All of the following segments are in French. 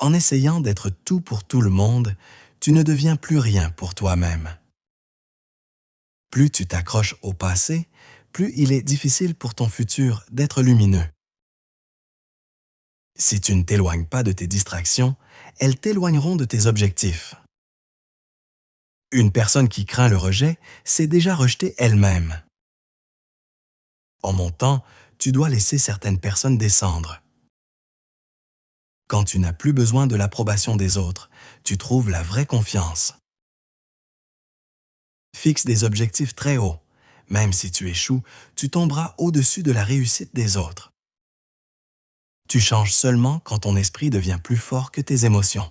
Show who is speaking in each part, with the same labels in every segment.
Speaker 1: En essayant d'être tout pour tout le monde, tu ne deviens plus rien pour toi-même. Plus tu t'accroches au passé, plus il est difficile pour ton futur d'être lumineux. Si tu ne t'éloignes pas de tes distractions, elles t'éloigneront de tes objectifs. Une personne qui craint le rejet s'est déjà rejetée elle-même. En montant, tu dois laisser certaines personnes descendre. Quand tu n'as plus besoin de l'approbation des autres, tu trouves la vraie confiance. Fixe des objectifs très hauts. Même si tu échoues, tu tomberas au-dessus de la réussite des autres. Tu changes seulement quand ton esprit devient plus fort que tes émotions.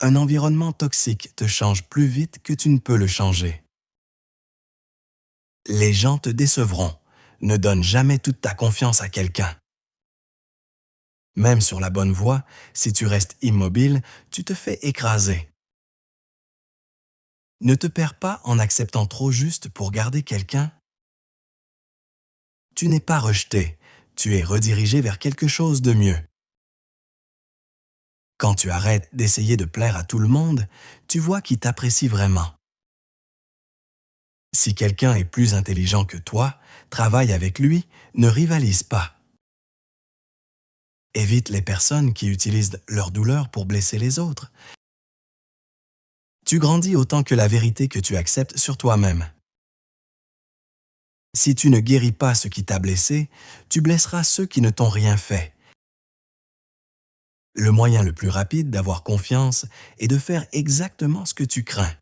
Speaker 1: Un environnement toxique te change plus vite que tu ne peux le changer. Les gens te décevront. Ne donne jamais toute ta confiance à quelqu'un. Même sur la bonne voie, si tu restes immobile, tu te fais écraser. Ne te perds pas en acceptant trop juste pour garder quelqu'un. Tu n'es pas rejeté, tu es redirigé vers quelque chose de mieux. Quand tu arrêtes d'essayer de plaire à tout le monde, tu vois qui t'apprécie vraiment. Si quelqu'un est plus intelligent que toi, travaille avec lui, ne rivalise pas. Évite les personnes qui utilisent leur douleur pour blesser les autres. Tu grandis autant que la vérité que tu acceptes sur toi-même. Si tu ne guéris pas ce qui t'a blessé, tu blesseras ceux qui ne t'ont rien fait. Le moyen le plus rapide d'avoir confiance est de faire exactement ce que tu crains.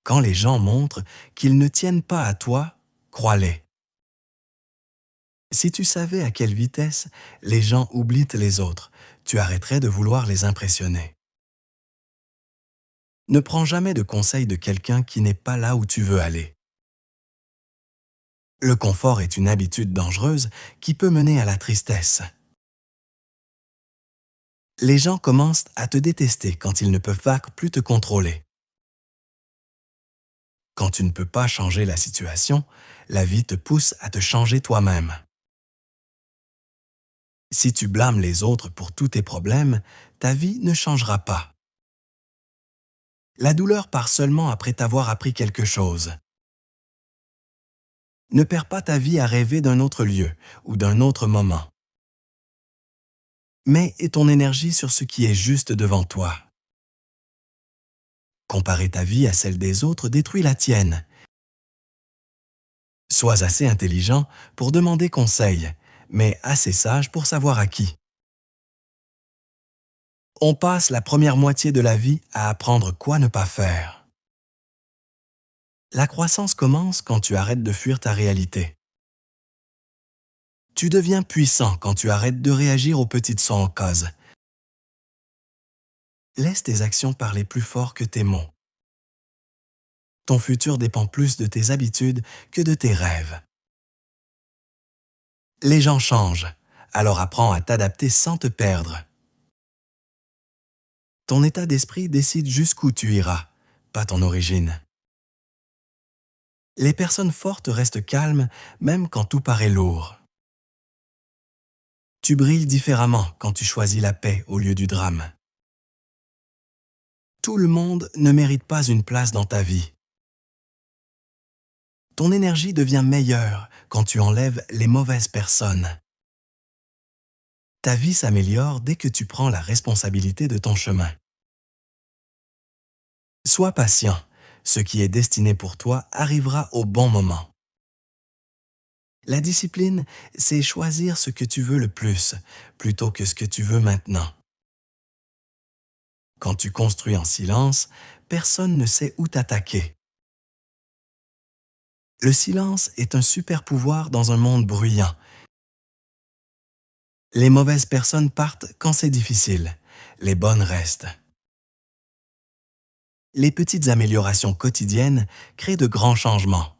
Speaker 1: Quand les gens montrent qu'ils ne tiennent pas à toi, crois-les. Si tu savais à quelle vitesse les gens oublient les autres, tu arrêterais de vouloir les impressionner. Ne prends jamais de conseils de quelqu'un qui n'est pas là où tu veux aller. Le confort est une habitude dangereuse qui peut mener à la tristesse. Les gens commencent à te détester quand ils ne peuvent pas plus te contrôler. Quand tu ne peux pas changer la situation, la vie te pousse à te changer toi-même. Si tu blâmes les autres pour tous tes problèmes, ta vie ne changera pas. La douleur part seulement après t'avoir appris quelque chose. Ne perds pas ta vie à rêver d'un autre lieu ou d'un autre moment. Mets ton énergie sur ce qui est juste devant toi. Comparer ta vie à celle des autres détruit la tienne. Sois assez intelligent pour demander conseil, mais assez sage pour savoir à qui. On passe la première moitié de la vie à apprendre quoi ne pas faire. La croissance commence quand tu arrêtes de fuir ta réalité. Tu deviens puissant quand tu arrêtes de réagir aux petites sans cause. Laisse tes actions parler plus fort que tes mots. Ton futur dépend plus de tes habitudes que de tes rêves. Les gens changent, alors apprends à t'adapter sans te perdre. Ton état d'esprit décide jusqu'où tu iras, pas ton origine. Les personnes fortes restent calmes même quand tout paraît lourd. Tu brilles différemment quand tu choisis la paix au lieu du drame. Tout le monde ne mérite pas une place dans ta vie. Ton énergie devient meilleure quand tu enlèves les mauvaises personnes. Ta vie s'améliore dès que tu prends la responsabilité de ton chemin. Sois patient, ce qui est destiné pour toi arrivera au bon moment. La discipline, c'est choisir ce que tu veux le plus, plutôt que ce que tu veux maintenant. Quand tu construis en silence, personne ne sait où t'attaquer. Le silence est un super pouvoir dans un monde bruyant. Les mauvaises personnes partent quand c'est difficile, les bonnes restent. Les petites améliorations quotidiennes créent de grands changements.